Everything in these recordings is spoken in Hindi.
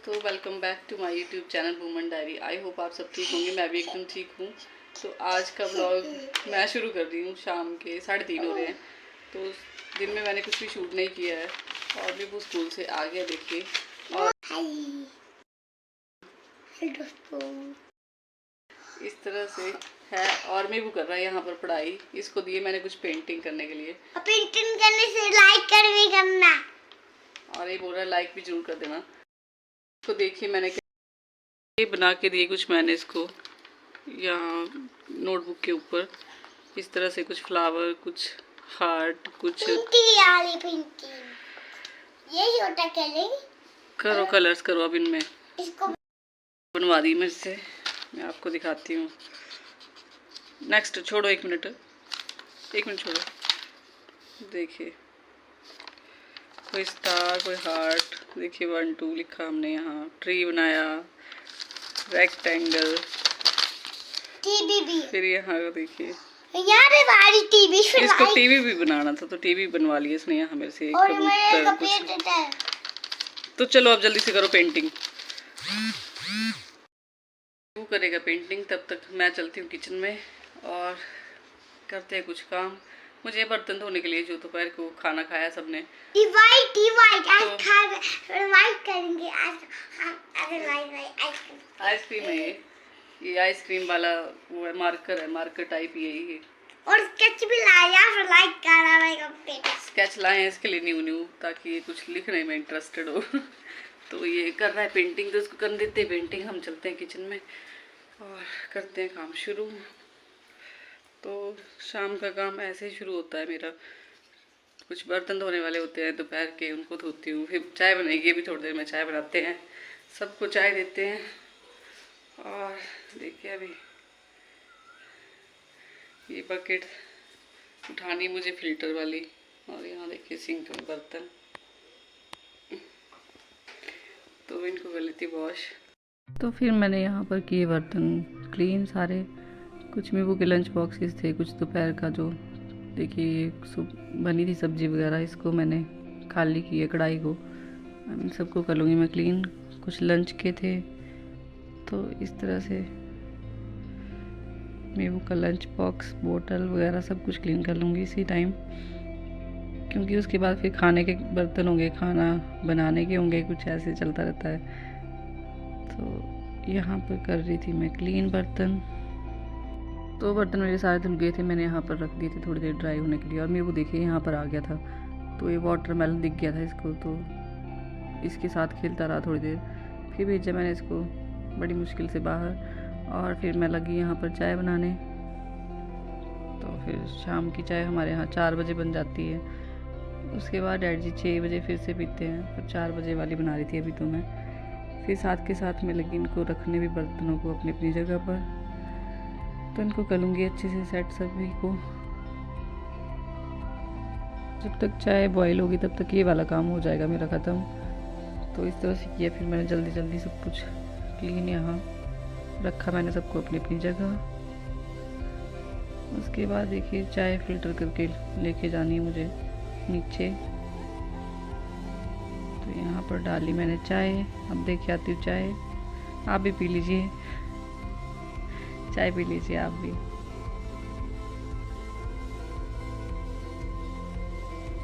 तो welcome back to my YouTube channel woman diary. I hope आप सब ठीक होंगे, मैं भी एकदम ठीक हूँ। तो आज का व्लॉग मैं शुरू कर रही हूँ। शाम के 3:30 हो रहे हैं। तो दिन में मैंने कुछ भी शूट नहीं किया है और भी वो स्कूल से आ गया, देखिए। और इस तरह से है। और मैं वो कर रहा है यहाँ पर पढ़ाई। इसको दिए मैंने कुछ पेंटिंग करने के लिए। पेंटिंग करने से लाइक कर भी करना, और ये बोल रहा है लाइक भी जरूर कर देना। इसको देखिए मैंने ये बना के दिए कुछ, मैंने इसको यहाँ नोटबुक के ऊपर इस तरह से कुछ फ्लावर, कुछ हार्ट, कुछ पेंटिंग ये छोटा करो, कलर्स करो। अब इनमें इसको बनवा दी मैं इससे, मैं आपको दिखाती हूँ। नेक्स्ट छोड़ो, एक मिनट छोड़ो। देखिए कोई स्टार, कोई हार्ट, देखिए 1 2 लिखा हमने। यहाँ ट्री बनाया, रेक्टेंगल, टीवी भी। फिर यहाँ देखिए यार हमारी टीवी, इसको टीवी भी बनाना था तो टीवी बनवा लिया इसने यहाँ मेरे से। और कबूतर कुछ। तो चलो अब जल्दी से करो पेंटिंग। वो करेगा पेंटिंग, तब तक मैं चलती हूँ किचन में और करते हैं कुछ काम। मुझे बर्तन धोने के लिए, जो दोपहर को खाना खाया सबने। करेंगे आइसक्रीम है ये आइसक्रीम वाला वो है, मार्कर है, मार्कर टाइप यही है। और स्केच भी लाया, फिर लाइक करा। स्केच लाए हैं इसके लिए न्यू न्यू, ताकि ये कुछ लिखने में इंटरेस्टेड हो। तो ये कर रहा है पेंटिंग, तो इसको कर देते हैं पेंटिंग। हम चलते हैं किचन में और करते हैं काम शुरू। तो शाम का काम ऐसे ही शुरू होता है मेरा। कुछ बर्तन धोने वाले होते हैं दोपहर के, उनको धोती हूँ। फिर चाय बनेगी, अभी थोड़ी देर में चाय बनाते हैं, सबको चाय देते हैं। और देखिए अभी ये बकेट उठानी मुझे, फिल्टर वाली। और यहाँ देखिए सिंक में बर्तन, तो इनको कर लेती वॉश। तो फिर मैंने यहाँ पर किए बर्तन क्लीन सारे। कुछ में वो के लंच बॉक्सेस थे, कुछ दोपहर का जो देखिए बनी थी सब्जी वगैरह, इसको मैंने खाली किया कढ़ाई को। इन सबको कर लूँगी मैं क्लीन। कुछ लंच के थे, तो इस तरह से मैं वो का लंच बॉक्स, बोतल वगैरह सब कुछ क्लीन कर लूँगी इसी टाइम, क्योंकि उसके बाद फिर खाने के बर्तन होंगे, खाना बनाने के होंगे, कुछ ऐसे चलता रहता है। तो यहाँ पर कर रही थी मैं क्लीन बर्तन। तो बर्तन मेरे सारे धुल गए थे, मैंने यहाँ पर रख दिए थे थोड़ी देर ड्राई होने के लिए। और मैं वो देखिए यहाँ पर आ गया था, तो ये वाटरमेलन दिख गया था इसको, तो इसके साथ खेलता रहा थोड़ी देर। फिर भेजा मैंने इसको बड़ी मुश्किल से बाहर, और फिर मैं लगी यहाँ पर चाय बनाने। तो फिर शाम की चाय हमारे यहाँ 4 बजे बन जाती है। उसके बाद डैडी जी 6 बजे फिर से पीते हैं, पर 4 बजे वाली बना रही थी अभी तो मैं। फिर साथ के साथ मैं लगी इनको रखने भी, बर्तनों को अपनी अपनी जगह पर। तो इनको कर लूँगी अच्छे से सेट सभी को। जब तक चाय बॉईल होगी तब तक ये वाला काम हो जाएगा मेरा ख़त्म। तो इस तरह से किया, फिर मैंने जल्दी जल्दी सब कुछ क्लीन यहाँ रखा, मैंने सबको अपनी अपनी जगह। उसके बाद देखिए चाय फिल्टर करके लेके जानी है मुझे नीचे। तो यहाँ पर डाली मैंने चाय। अब देखिए आती हूँ चाय, आप भी पी लीजिए, चाय पी लीजिए आप भी।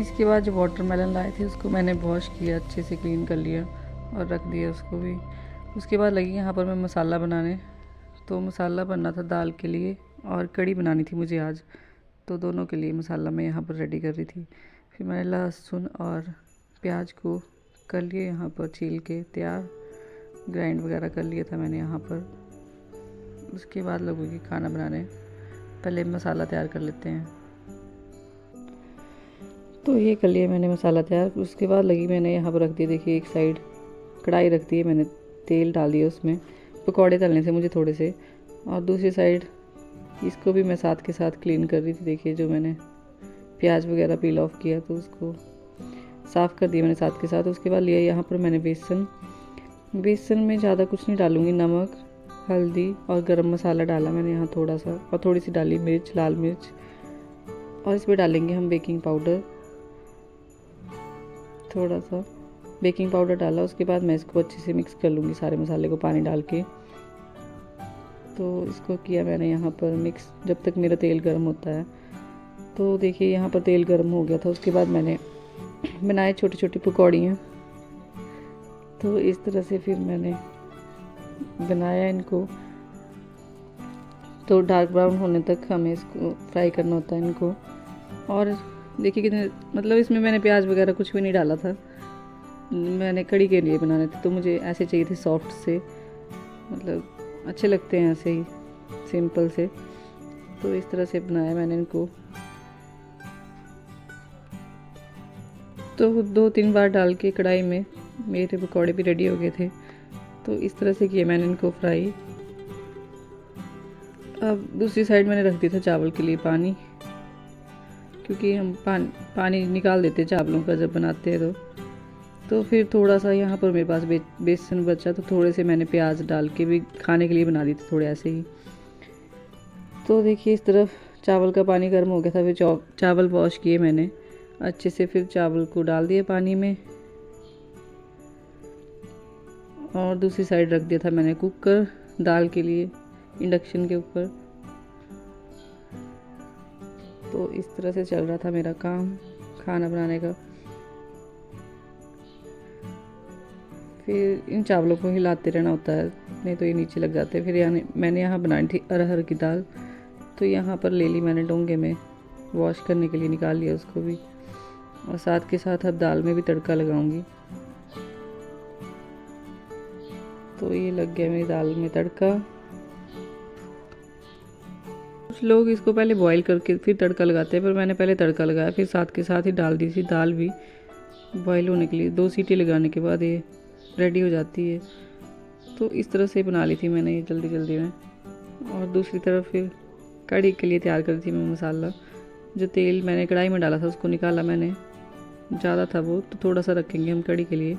इसके बाद जो वाटरमेलन लाए थे उसको मैंने वॉश किया, अच्छे से क्लीन कर लिया और रख दिया उसको भी। उसके बाद लगी यहाँ पर मैं मसाला बनाने। तो मसाला बनना था दाल के लिए और कढ़ी बनानी थी मुझे आज, तो दोनों के लिए मसाला मैं यहाँ पर रेडी कर रही थी। फिर मैंने लहसुन और प्याज को कर लिए यहाँ पर छील के तैयार, ग्राइंड वगैरह कर लिया था मैंने यहाँ पर। उसके बाद लगूंगी खाना बनाने, पहले मसाला तैयार कर लेते हैं। तो ये कर लिया मैंने मसाला तैयार। उसके बाद लगी मैंने यहाँ पर रख दी, देखिए एक साइड कढ़ाई रख दी है मैंने, तेल डाल दिया उसमें, पकौड़े तलने से मुझे थोड़े से। और दूसरी साइड इसको भी मैं साथ के साथ क्लीन कर रही थी। देखिए जो मैंने प्याज वगैरह पील ऑफ किया, तो उसको साफ़ कर दिया मैंने साथ के साथ। उसके बाद लिया यहाँ पर मैंने बेसन में ज़्यादा कुछ नहीं डालूँगी, नमक, हल्दी और गरम मसाला डाला मैंने यहाँ थोड़ा सा, और थोड़ी सी डाली मिर्च, लाल मिर्च। और इसमें डालेंगे हम बेकिंग पाउडर थोड़ा सा, बेकिंग पाउडर डाला। उसके बाद मैं इसको अच्छे से मिक्स कर लूँगी सारे मसाले को पानी डाल के। तो इसको किया मैंने यहाँ पर मिक्स जब तक मेरा तेल गर्म होता है। तो देखिए यहाँ पर तेल गर्म हो गया था। उसके बाद मैंने बनाए छोटी छोटी पकौड़ियाँ। तो इस तरह से फिर मैंने बनाया इनको। तो डार्क ब्राउन होने तक हमें इसको फ्राई करना होता है इनको। और देखिए कितने, मतलब इसमें मैंने प्याज वगैरह कुछ भी नहीं डाला था। मैंने कड़ी के लिए बनाने थे, तो मुझे ऐसे चाहिए थे सॉफ्ट से, मतलब अच्छे लगते हैं ऐसे ही सिंपल से। तो इस तरह से बनाया मैंने इनको। तो 2-3 बार डाल के कढ़ाई में मेरे पकौड़े भी रेडी हो गए थे। तो इस तरह से किए मैंने इनको फ्राई। अब दूसरी साइड मैंने रख दिया था चावल के लिए पानी, क्योंकि हम पानी निकाल देते चावलों का जब बनाते हैं। तो फिर थोड़ा सा यहाँ पर मेरे पास बेसन बचा, तो थोड़े से मैंने प्याज डाल के भी खाने के लिए बना दी थी, थोड़े ऐसे ही। तो देखिए इस तरफ चावल का पानी गर्म हो गया था। फिर चावल वॉश किए मैंने अच्छे से। फिर चावल को डाल दिए पानी में और दूसरी साइड रख दिया था मैंने कुकर दाल के लिए इंडक्शन के ऊपर। तो इस तरह से चल रहा था मेरा काम खाना बनाने का। फिर इन चावलों को हिलाते रहना होता है, नहीं तो ये नीचे लग जाते हैं। फिर मैंने यहाँ बनाई थी अरहर की दाल। तो यहाँ पर ले ली मैंने डोंगे में, वॉश करने के लिए निकाल लिया उसको भी। और साथ के साथ अब दाल में भी तड़का लगाऊंगी। तो ये लग गया मेरी दाल में तड़का। कुछ लोग इसको पहले बॉईल करके फिर तड़का लगाते हैं, पर मैंने पहले तड़का लगाया, फिर साथ के साथ ही डाल दी थी दाल भी बॉईल होने के लिए। 2 सीटी लगाने के बाद ये रेडी हो जाती है। तो इस तरह से बना ली थी मैंने ये जल्दी जल्दी में। और दूसरी तरफ फिर कड़ी के लिए तैयार करी थी मैं मसाला। जो तेल मैंने कढ़ाई में डाला था उसको निकाला मैंने, ज़्यादा था वो, तो थोड़ा सा रखेंगे हम कड़ी के लिए।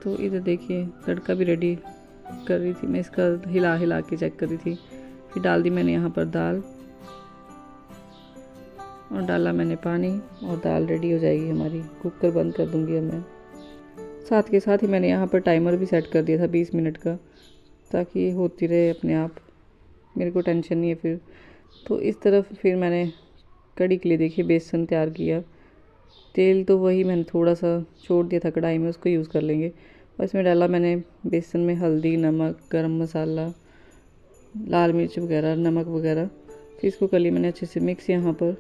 तो इधर देखिए तड़का भी रेडी कर रही थी मैं, इसका हिला हिला के चेक कर रही थी। फिर डाल दी मैंने यहाँ पर दाल और डाला मैंने पानी, और दाल रेडी हो जाएगी हमारी। कुकर बंद कर दूँगी अब मैं। साथ के साथ ही मैंने यहाँ पर टाइमर भी सेट कर दिया था 20 मिनट का, ताकि ये होती रहे अपने आप, मेरे को टेंशन नहीं है फिर। तो इस तरफ फिर मैंने कड़ी के लिए देखिए बेसन तैयार किया। तेल तो वही मैंने थोड़ा सा छोड़ दिया था कढ़ाई में, उसको यूज़ कर लेंगे। और इसमें डाला मैंने बेसन में हल्दी, नमक, गरम मसाला, लाल मिर्च वगैरह, नमक वगैरह। फिर इसको कर ली मैंने अच्छे से मिक्स यहाँ पर।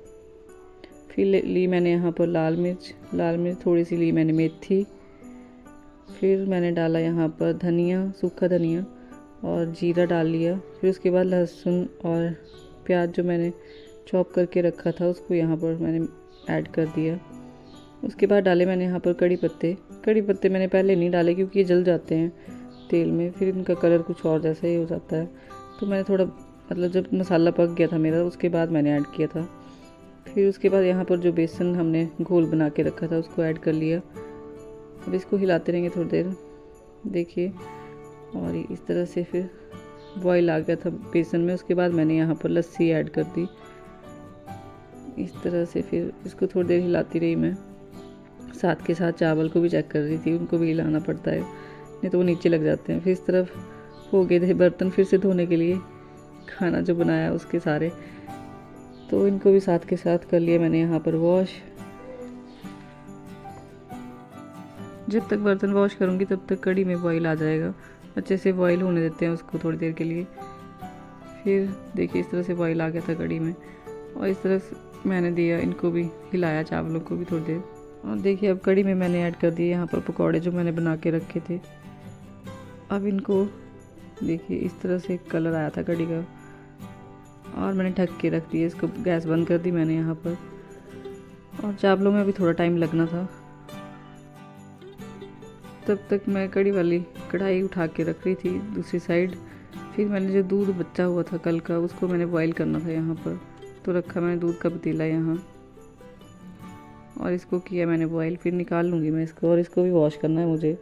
फिर ली मैंने यहाँ पर लाल मिर्च थोड़ी सी ली मैंने मेथी। फिर मैंने डाला यहाँ पर धनिया, सूखा धनिया और जीरा डाल लिया। फिर उसके बाद लहसुन और प्याज जो मैंने चॉप करके रखा था उसको यहाँ पर मैंने ऐड कर दिया। उसके बाद डाले मैंने यहाँ पर कड़ी पत्ते मैंने पहले नहीं डाले, क्योंकि ये जल जाते हैं तेल में, फिर इनका कलर कुछ और जैसा ही हो जाता है। तो मैंने थोड़ा, मतलब जब मसाला पक गया था मेरा, उसके बाद मैंने ऐड किया था। फिर उसके बाद यहाँ पर जो बेसन हमने घोल बना के रखा था उसको ऐड कर लिया। अब इसको हिलाते रहेंगे थोड़ी देर, देखिए। और इस तरह से फिर बॉईल आ गया था बेसन में। उसके बाद मैंने यहाँ पर लस्सी ऐड कर दी। इस तरह से फिर इसको थोड़ी देर हिलाती रही मैं। साथ के साथ चावल को भी चेक कर रही थी, उनको भी हिलाना पड़ता है, नहीं तो वो नीचे लग जाते हैं। फिर इस तरफ हो गए थे बर्तन फिर से धोने के लिए, खाना जो बनाया उसके सारे। तो इनको भी साथ के साथ कर लिया मैंने यहाँ पर वॉश। जब तक बर्तन वॉश करूँगी तब तक कड़ी में बॉईल आ जाएगा। अच्छे से बॉईल होने देते हैं उसको थोड़ी देर के लिए। फिर देखिए इस तरह से बॉईल आ गया था कड़ी में। और इस तरह से मैंने दिया, इनको भी हिलाया, चावलों को भी थोड़ी देर। और देखिए अब कड़ी में मैंने ऐड कर दिए यहाँ पर पकौड़े जो मैंने बना के रखे थे। अब इनको देखिए इस तरह से कलर आया था कड़ी का, और मैंने ढक के रख दिया इसको। गैस बंद कर दी मैंने यहाँ पर। और चावलों में भी थोड़ा टाइम लगना था, तब तक मैं कड़ी वाली कढ़ाई उठा के रख रही थी दूसरी साइड। फिर मैंने जो दूध बचा हुआ था कल का, उसको मैंने बॉईल करना था यहाँ पर। तो रखा मैंने दूध का पतीला यहाँ, और इसको किया मैंने बॉईल। फिर निकाल लूँगी मैं इसको, और इसको भी वॉश करना है मुझे।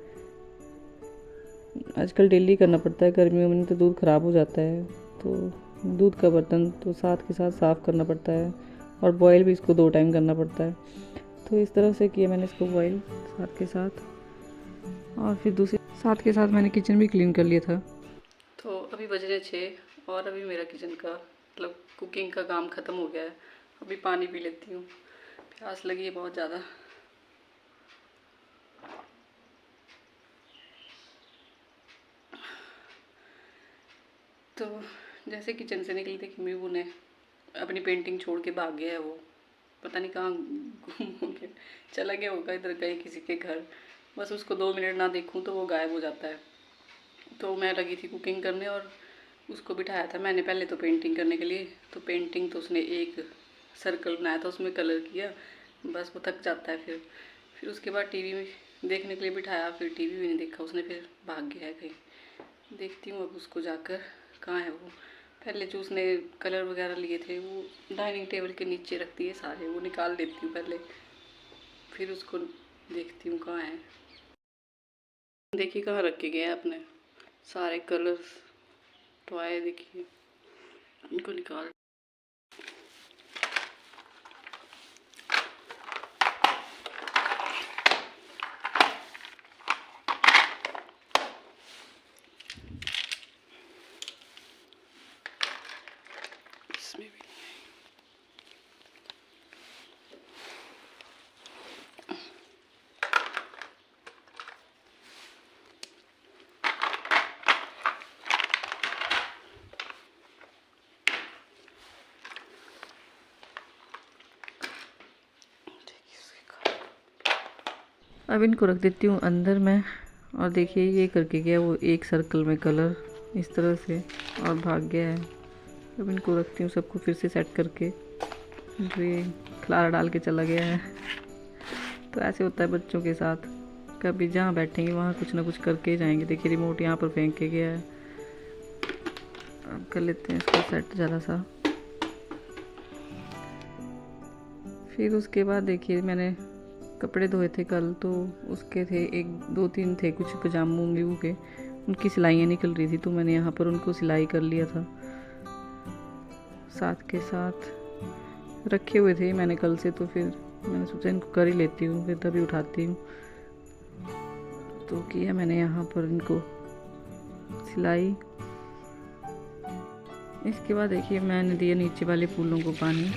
आजकल डेली करना पड़ता है, गर्मियों में तो दूध ख़राब हो जाता है। तो दूध का बर्तन तो साथ के साथ साफ़ करना पड़ता है, और बॉईल भी इसको 2 टाइम करना पड़ता है। तो इस तरह से किया मैंने इसको बॉईल साथ के साथ। और फिर दूसरे साथ के साथ मैंने किचन भी क्लीन कर लिया था। तो अभी बज रहे 6 और अभी मेरा किचन का मतलब कुकिंग का काम ख़त्म हो गया है। अभी पानी पी लेती हूँ, प्यास लगी है बहुत ज़्यादा। तो जैसे किचन से निकली थी कि मीबू ने अपनी पेंटिंग छोड़ के भाग गया है। वो पता नहीं कहाँ गुम हो गया, चला गया होगा इधर कहीं किसी के घर। बस उसको 2 मिनट ना देखूं तो वो गायब हो जाता है। तो मैं लगी थी कुकिंग करने और उसको बिठाया था मैंने पहले तो पेंटिंग करने के लिए। तो पेंटिंग तो उसने एक सर्कल बनाया था, उसमें कलर किया, बस वो थक जाता है। फिर उसके बाद टीवी में देखने के लिए बिठाया, फिर टीवी भी नहीं देखा उसने, फिर भाग गया है कहीं। देखती हूँ अब उसको जाकर कहाँ है वो। पहले जो उसने कलर वगैरह लिए थे वो डाइनिंग टेबल के नीचे रखती है सारे, वो निकाल लेती हूँ पहले, फिर उसको देखती हूँ कहाँ है। देखिए कहाँ रख के गया आपने सारे कलर्स टॉय, देखिए इनको निकाल। इसमें भी अब इनको रख देती हूँ अंदर में। और देखिए ये करके गया वो एक सर्कल में कलर इस तरह से और भाग गया है। अब इनको रखती हूँ सबको फिर से सेट करके, जो ये खलारा डाल के चला गया है। तो ऐसे होता है बच्चों के साथ, कभी जहाँ बैठेंगे वहाँ कुछ ना कुछ करके जाएंगे। देखिए रिमोट यहाँ पर फेंक के गया है। अब कर लेते हैं इसको सेट ज़रा सा। फिर उसके बाद देखिए मैंने कपड़े धोए थे कल, तो उसके थे 1 2 3 थे कुछ पजामों मीबू के, उनकी सिलाइयाँ निकल रही थी तो मैंने यहाँ पर उनको सिलाई कर लिया था। साथ के साथ रखे हुए थे मैंने कल से, तो फिर मैंने सोचा इनको कर ही लेती हूँ, फिर तभी उठाती हूँ। तो किया मैंने यहाँ पर इनको सिलाई। इसके बाद देखिए मैंने दिया नीचे वाले फूलों को पानी,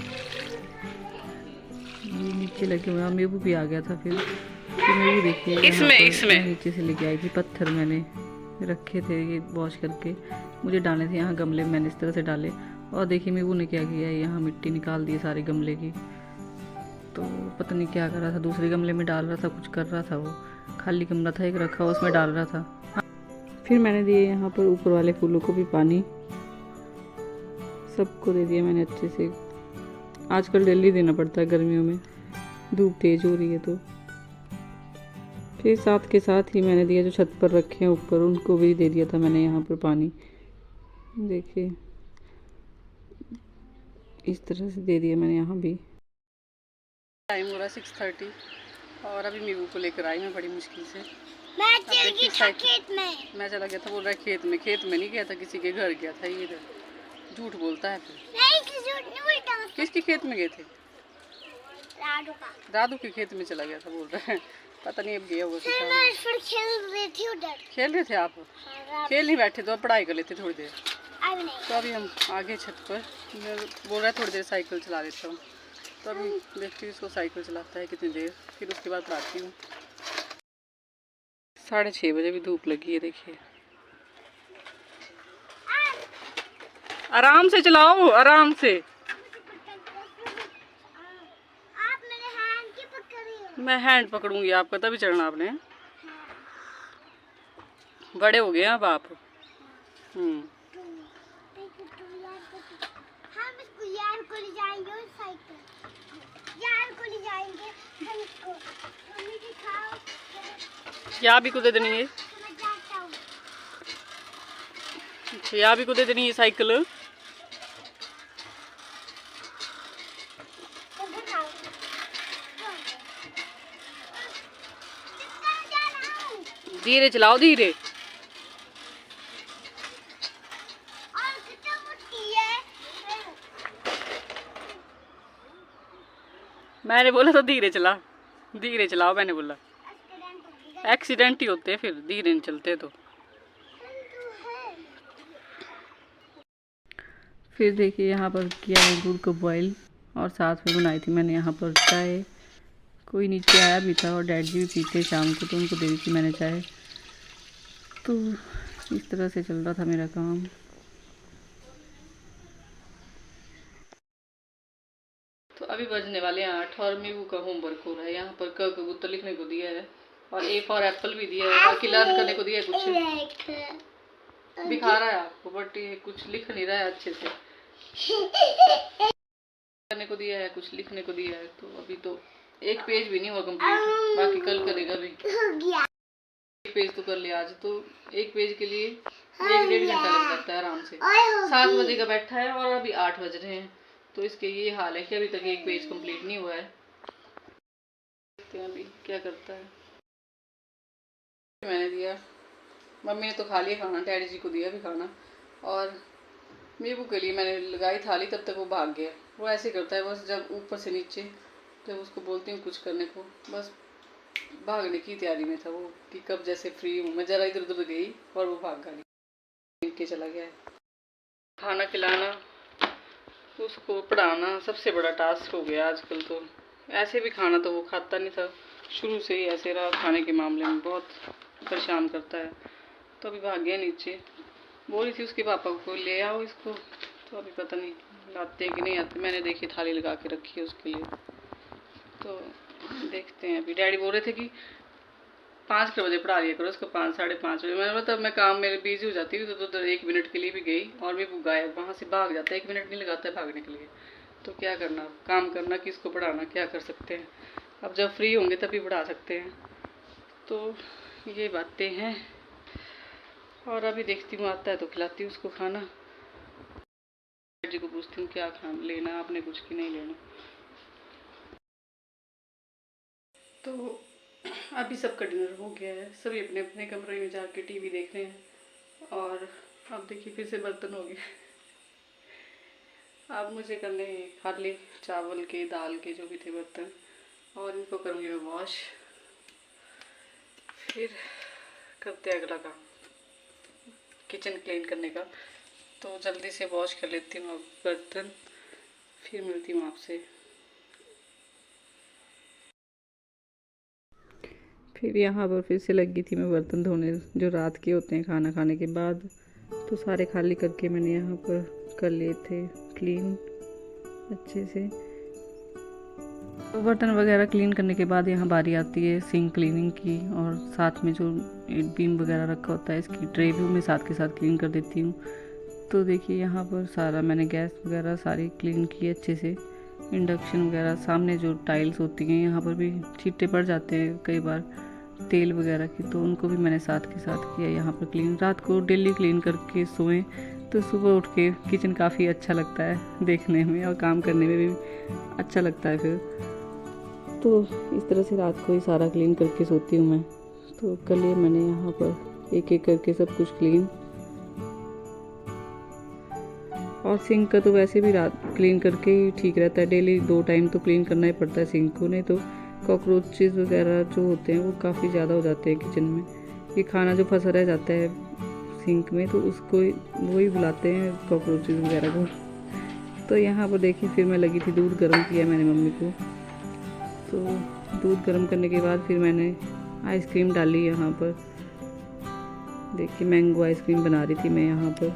ये नीचे लगे हुए। मीबू भी आ गया था फिर मीबू देखिए इसमें नीचे से लेके आई थी पत्थर, मैंने रखे थे ये वॉश करके, मुझे डालने थे यहाँ गमले में, मैंने इस तरह से डाले। और देखिए मीबू ने क्या किया, यहाँ मिट्टी निकाल दी सारे गमले की। तो पता नहीं क्या कर रहा था, दूसरे गमले में डाल रहा था, कुछ कर रहा था। वो खाली गमला था एक रखा, उसमें डाल रहा था। फिर मैंने दिए यहाँ पर ऊपर वाले फूलों को भी पानी, सबको दे दिया मैंने अच्छे से। आजकल डेली देना पड़ता है गर्मियों में, धूप तेज हो रही है। तो फिर साथ के साथ ही मैंने दिया जो छत पर रखे हैं ऊपर, उनको भी दे दिया था मैंने यहाँ पर पानी। देखिए इस तरह से दे दिया मैंने यहाँ भी। टाइम हो रहा है 6:30 और अभी मीबू को लेकर आई मैं बड़ी मुश्किल से। मैं चल गई था खेत में। मैं चला गया था, बोल रहा है खेत में नहीं गया था, किसी के घर गया था। ये झूठ बोलता है फिर। नहीं झूठ नहीं बोलता। किसके खेत में गए थे? राधू के खेत में चला गया था बोल रहा है, पता नहीं अब गया हुआ। फिर खेल रही थी उधर। खेल रहे थे आप? हाँ, खेल नहीं बैठे तो अब पढ़ाई कर लेते थोड़ी देर। अभी नहीं। तो अभी हम आगे छत पर, बोल रहा है थोड़ी देर साइकिल चला लेता हूँ। तो अभी देखती हूँ इसको साइकिल चलाता है कितनी देर, फिर उसके बाद पढ़ाती हूँ। 6:30 बजे भी धूप लगी है देखिए। आराम से चलाओ, आराम से। आप मेरे हैंड की पकड़ी। मैं हैंड पकड़ूंगी आपका, तभी चढ़ना आपने। बड़े हो गए अब आप। हम इसको यार को ले जाएंगे और साइकिल यार को ले जाएंगे। हम इसको मम्मी दिखाओ। यहाँ भी कूदे देनी है, मैं जाता हूँ। यहाँ भी कूदे देनी है साइकिल। धीरे चलाओ, धीरे। मैंने बोला तो धीरे चलाओ मैंने बोला। एक्सीडेंट ही होते हैं फिर धीरे नहीं चलते तो। फिर देखिए यहाँ पर किया है दूध को बॉईल और साथ में बनाई थी मैंने यहाँ पर चाय। कोई नीचे आया भी था और डैड जी भी पीते शाम को, तो उनको दे दी थी मैंने चाय। तो इस तरह से चल रहा था मेरा काम। तो अभी बजने वाले हैं 8 और मीवू का होमवर्क हो रहा है। यहाँ पर क कबूतर लिखने को दिया है और ए फॉर एप्पल भी दिया है, बाकी लर्न करने को दिया है। कुछ दिखा रहा है आपको बट ये कुछ लिख नहीं रहा है अच्छे से। करने को दिया है, कुछ लिखने को दिया है। तो अभी तो एक पेज भी नहीं हुआ कंप्लीट, बाकी कल करेगा भी। एक पेज तो कर लिया आज, तो एक पेज के लिए 1-1.5 घंटा लग जाता है आराम से। 7 बजे का बैठा है और अभी 8 बज रहे हैं, तो इसके ये हाल है कि अभी तक एक पेज कंप्लीट नहीं हुआ है। देखते हैं अभी क्या करता है। मैंने दिया, मम्मी ने तो खा लिया खाना, डैडी जी को दिया भी खाना, और मीबू के लिए मैंने लगाई थाली, तब तक वो भाग गया। वो ऐसे करता है बस, जब ऊपर से नीचे जब उसको बोलती हूँ कुछ करने को, बस भागने की तैयारी में था वो कि कब जैसे फ्री हूँ। मैं ज़रा इधर उधर गई और वो भाग के चला गया है। खाना खिलाना, उसको पढ़ाना सबसे बड़ा टास्क हो गया आजकल। तो ऐसे भी खाना तो वो खाता नहीं था, शुरू से ही ऐसे रहा, खाने के मामले में बहुत परेशान करता है। तो अभी भाग गया नीचे, बोल रही थी उसके पापा को ले आओ इसको, तो अभी पता नहीं लाते हैं कि नहीं आते। मैंने देखी थाली लगा के रखी है उसके लिए, तो देखते हैं। अभी डैडी बोल रहे थे कि 5 बजे पढ़ा लिया करो उसको, 5-5:30 बजे। मैंने मतलब मैं काम मेरे बिजी हो जाती हूँ, तो उधर 1 मिनट के लिए भी गई और भी गायब, वहाँ से भाग जाता है। 1 मिनट नहीं लगाता है भागने के लिए। तो क्या करना, काम करना, किसको पढ़ाना, क्या कर सकते हैं। अब जब फ्री होंगे तभी पढ़ा सकते हैं। तो ये बातें हैं। और अभी देखती हूँ आता है तो खिलाती हूँ उसको खाना। जी को पूछती हूँ क्या खाना लेना आपने, कुछ की नहीं लेना। तो अभी सबका डिनर हो गया है, सभी अपने अपने कमरे में जाके टीवी देख रहे हैं। और अब देखिए फिर से बर्तन हो गए। अब मुझे करने खाली चावल के, दाल के जो भी थे बर्तन, और इनको करूँगी मैं वॉश। फिर करते हैं अगला काम, किचन क्लीन करने का। तो जल्दी से वॉश कर लेती हूँ अब बर्तन, फिर मिलती हूँ आपसे। फिर यहाँ पर फिर से लगी थी मैं बर्तन धोने, जो रात के होते हैं खाना खाने के बाद। तो सारे खाली करके मैंने यहाँ पर कर लिए थे क्लीन अच्छे से। तो बर्तन वगैरह क्लीन करने के बाद यहाँ बारी आती है सिंक क्लीनिंग की, और साथ में जो बीम वगैरह रखा होता है इसकी ट्रे भी मैं साथ के साथ क्लीन कर देती हूँ। तो देखिए यहाँ पर सारा मैंने गैस वगैरह सारी क्लीन की अच्छे से। इंडक्शन वगैरह, सामने जो टाइल्स होती हैं यहाँ पर भी छींटे पड़ जाते हैं कई बार तेल वगैरह की, तो उनको भी मैंने साथ के साथ किया यहाँ पर क्लीन। रात को डेली क्लीन करके सोएं तो सुबह उठ के किचन काफ़ी अच्छा लगता है देखने में, और काम करने में भी अच्छा लगता है फिर। तो इस तरह से रात को ही सारा क्लीन करके सोती हूँ मैं। तो कर लिया मैंने यहाँ पर एक एक करके सब कुछ क्लीन। और सिंक का तो वैसे भी रात क्लीन करके ही ठीक रहता है, डेली 2 टाइम तो क्लीन करना ही पड़ता है सिंक को, नहीं तो कॉकरोचेस वगैरह जो होते हैं वो काफ़ी ज़्यादा हो जाते हैं किचन में। ये खाना जो फंसा रह जाता है सिंक में, तो उसको वही बुलाते हैं कॉकरोचेस वगैरह को। तो यहाँ पर देखिए फिर मैं लगी थी, दूध गर्म किया मैंने मम्मी को। तो दूध गर्म करने के बाद फिर मैंने आइसक्रीम डाली यहाँ पर। देखिए मैंगो आइसक्रीम बना रही थी मैं यहाँ पर।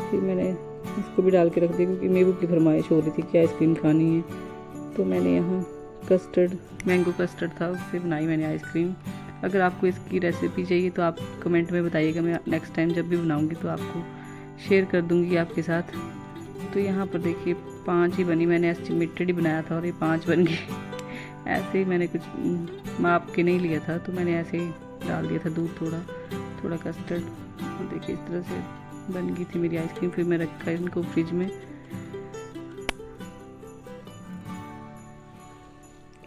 फिर मैंने इसको भी डाल के रख दी क्योंकि मेबू की फरमाइश हो रही थी कि आइसक्रीम खानी है। तो मैंने यहाँ कस्टर्ड, मैंगो कस्टर्ड था, उससे बनाई मैंने आइसक्रीम। अगर आपको इसकी रेसिपी चाहिए तो आप कमेंट में बताइएगा, मैं नेक्स्ट टाइम जब भी बनाऊँगी तो आपको शेयर कर दूँगी आपके साथ। तो यहाँ पर देखिए 5 ही बनी, मैंने एस्टिमेटेड ही बनाया था और ये 5 बन गई। ऐसे ही मैंने कुछ माप के नहीं लिया था, तो मैंने ऐसे ही डाल दिया था दूध, थोड़ा कस्टर्ड। और देखिए इस तरह से बन गई थी मेरी आइसक्रीम। फिर मैं रखा इनको फ्रिज में।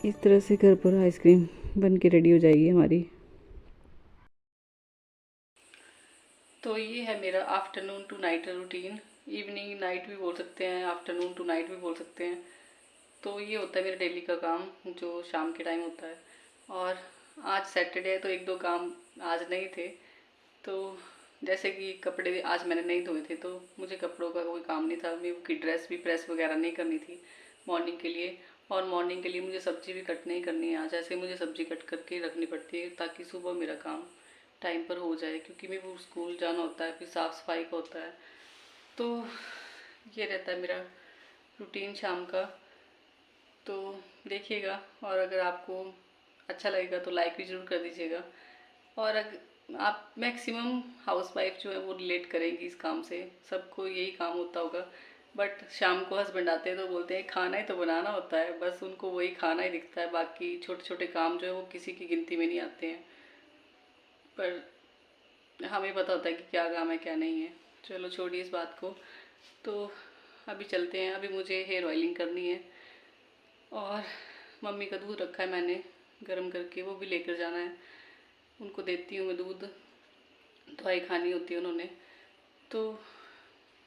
इस तरह से घर पर आइसक्रीम बन के रेडी हो जाएगी हमारी। तो ये है मेरा afternoon to night routine. Evening night भी बोल सकते हैं, आफ्टरनून टू नाइट भी बोल सकते हैं। तो ये होता है मेरा डेली का काम जो शाम के टाइम होता है। और आज सैटरडे है तो एक दो काम आज नहीं थे। तो जैसे कि कपड़े आज मैंने नहीं धोए थे, तो मुझे कपड़ों का कोई काम नहीं था। मेरी की ड्रेस भी प्रेस वगैरह नहीं करनी थी मॉर्निंग के लिए। और मॉर्निंग के लिए मुझे सब्ज़ी भी कट नहीं करनी है आज, ऐसे मुझे सब्ज़ी कट करके रखनी पड़ती है ताकि सुबह मेरा काम टाइम पर हो जाए, क्योंकि मेरे को स्कूल जाना होता है, फिर साफ़ सफाई का होता है। तो ये रहता है मेरा रूटीन शाम का। तो देखिएगा, और अगर आपको अच्छा लगेगा तो लाइक भी ज़रूर कर दीजिएगा। और अगर आप मैक्सिमम हाउसवाइफ जो है वो रिलेट करेंगी इस काम से, सबको यही काम होता होगा। बट शाम को हस्बैंड आते हैं तो बोलते हैं खाना ही तो बनाना होता है, बस उनको वही खाना ही दिखता है, बाकी छोटे छोटे काम जो है वो किसी की गिनती में नहीं आते हैं। पर हमें पता होता है कि क्या काम है क्या नहीं है। चलो छोड़िए इस बात को। तो अभी चलते हैं, अभी मुझे हेयर ऑयलिंग करनी है। और मम्मी का दूध रखा है मैंने गर्म करके, वो भी लेकर जाना है। उनको देती हूँ मैं दूध, दवाई खानी होती है उन्होंने। तो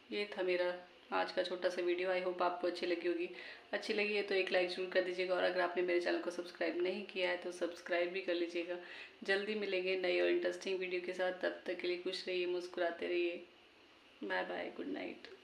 ये था मेरा आज का छोटा सा वीडियो। आई होप आपको अच्छी लगी होगी। अच्छी लगी है तो एक लाइक ज़रूर कर दीजिएगा, और अगर आपने मेरे चैनल को सब्सक्राइब नहीं किया है तो सब्सक्राइब भी कर लीजिएगा। जल्दी मिलेंगे नई और इंटरेस्टिंग वीडियो के साथ, तब तक के लिए खुश रहिए, मुस्कुराते रहिए। Bye bye, good night.